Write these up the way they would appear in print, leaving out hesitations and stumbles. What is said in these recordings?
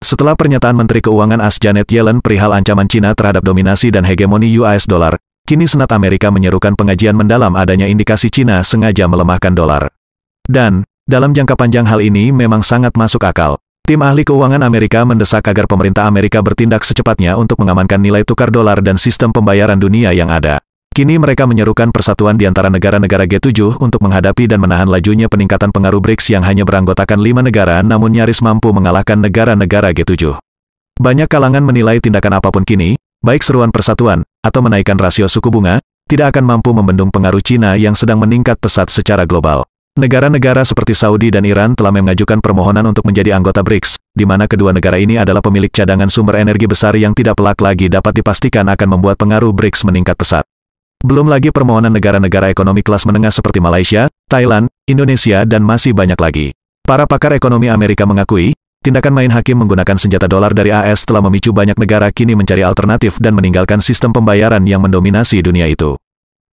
Setelah pernyataan Menteri Keuangan AS Janet Yellen perihal ancaman Cina terhadap dominasi dan hegemoni US dollar, kini Senat Amerika menyerukan pengajian mendalam adanya indikasi Cina sengaja melemahkan dolar. Dan, dalam jangka panjang hal ini memang sangat masuk akal. Tim ahli keuangan Amerika mendesak agar pemerintah Amerika bertindak secepatnya untuk mengamankan nilai tukar dolar dan sistem pembayaran dunia yang ada. Kini mereka menyerukan persatuan di antara negara-negara G7 untuk menghadapi dan menahan lajunya peningkatan pengaruh BRICS yang hanya beranggotakan 5 negara namun nyaris mampu mengalahkan negara-negara G7. Banyak kalangan menilai tindakan apapun kini, baik seruan persatuan, atau menaikkan rasio suku bunga, tidak akan mampu membendung pengaruh Cina yang sedang meningkat pesat secara global. Negara-negara seperti Saudi dan Iran telah mengajukan permohonan untuk menjadi anggota BRICS, di mana kedua negara ini adalah pemilik cadangan sumber energi besar yang tidak pelak lagi dapat dipastikan akan membuat pengaruh BRICS meningkat pesat. Belum lagi permohonan negara-negara ekonomi kelas menengah seperti Malaysia, Thailand, Indonesia dan masih banyak lagi. Para pakar ekonomi Amerika mengakui, tindakan main hakim menggunakan senjata dolar dari AS telah memicu banyak negara kini mencari alternatif dan meninggalkan sistem pembayaran yang mendominasi dunia itu.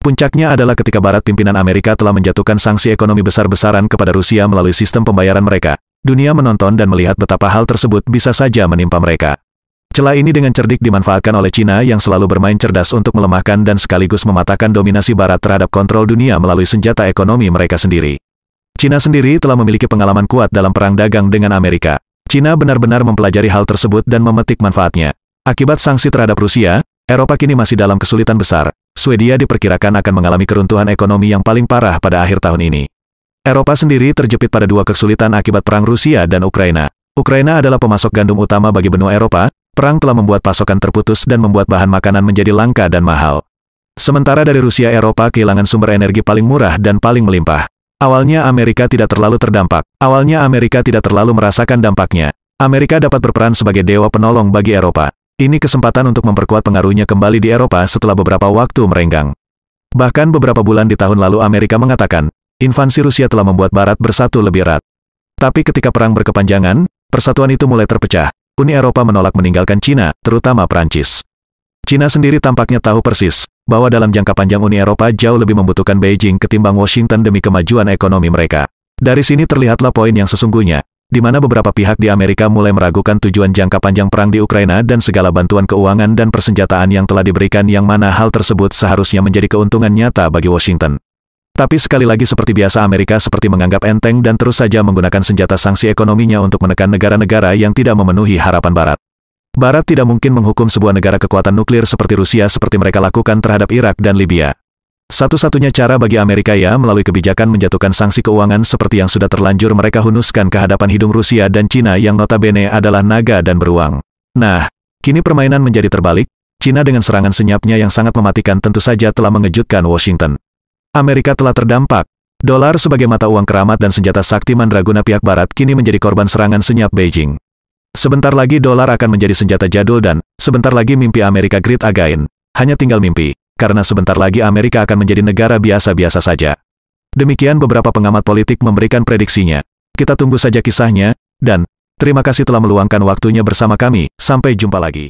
Puncaknya adalah ketika Barat pimpinan Amerika telah menjatuhkan sanksi ekonomi besar-besaran kepada Rusia melalui sistem pembayaran mereka. Dunia menonton dan melihat betapa hal tersebut bisa saja menimpa mereka. Celah ini dengan cerdik dimanfaatkan oleh Cina yang selalu bermain cerdas untuk melemahkan dan sekaligus mematahkan dominasi Barat terhadap kontrol dunia melalui senjata ekonomi mereka sendiri. Cina sendiri telah memiliki pengalaman kuat dalam perang dagang dengan Amerika. Cina benar-benar mempelajari hal tersebut dan memetik manfaatnya. Akibat sanksi terhadap Rusia, Eropa kini masih dalam kesulitan besar. Swedia diperkirakan akan mengalami keruntuhan ekonomi yang paling parah pada akhir tahun ini. Eropa sendiri terjepit pada dua kesulitan akibat perang Rusia dan Ukraina. Ukraina adalah pemasok gandum utama bagi benua Eropa. Perang telah membuat pasokan terputus dan membuat bahan makanan menjadi langka dan mahal. Sementara dari Rusia, Eropa kehilangan sumber energi paling murah dan paling melimpah. Awalnya Amerika tidak terlalu terdampak. Awalnya Amerika tidak terlalu merasakan dampaknya. Amerika dapat berperan sebagai dewa penolong bagi Eropa. Ini kesempatan untuk memperkuat pengaruhnya kembali di Eropa setelah beberapa waktu merenggang. Bahkan beberapa bulan di tahun lalu Amerika mengatakan, invasi Rusia telah membuat Barat bersatu lebih erat. Tapi ketika perang berkepanjangan, persatuan itu mulai terpecah. Uni Eropa menolak meninggalkan Cina, terutama Prancis. Cina sendiri tampaknya tahu persis, bahwa dalam jangka panjang Uni Eropa jauh lebih membutuhkan Beijing ketimbang Washington demi kemajuan ekonomi mereka. Dari sini terlihatlah poin yang sesungguhnya, di mana beberapa pihak di Amerika mulai meragukan tujuan jangka panjang perang di Ukraina dan segala bantuan keuangan dan persenjataan yang telah diberikan yang mana hal tersebut seharusnya menjadi keuntungan nyata bagi Washington. Tapi sekali lagi seperti biasa Amerika seperti menganggap enteng dan terus saja menggunakan senjata sanksi ekonominya untuk menekan negara-negara yang tidak memenuhi harapan Barat. Barat tidak mungkin menghukum sebuah negara kekuatan nuklir seperti Rusia seperti mereka lakukan terhadap Irak dan Libya. Satu-satunya cara bagi Amerika ya melalui kebijakan menjatuhkan sanksi keuangan seperti yang sudah terlanjur mereka hunuskan ke hadapan hidung Rusia dan Cina yang notabene adalah naga dan beruang. Nah, kini permainan menjadi terbalik, Cina dengan serangan senyapnya yang sangat mematikan tentu saja telah mengejutkan Washington. Amerika telah terdampak. Dolar sebagai mata uang keramat dan senjata sakti mandraguna pihak Barat kini menjadi korban serangan senyap Beijing. Sebentar lagi dolar akan menjadi senjata jadul dan, sebentar lagi mimpi Amerika great again. Hanya tinggal mimpi, karena sebentar lagi Amerika akan menjadi negara biasa-biasa saja. Demikian beberapa pengamat politik memberikan prediksinya. Kita tunggu saja kisahnya, dan, terima kasih telah meluangkan waktunya bersama kami, sampai jumpa lagi.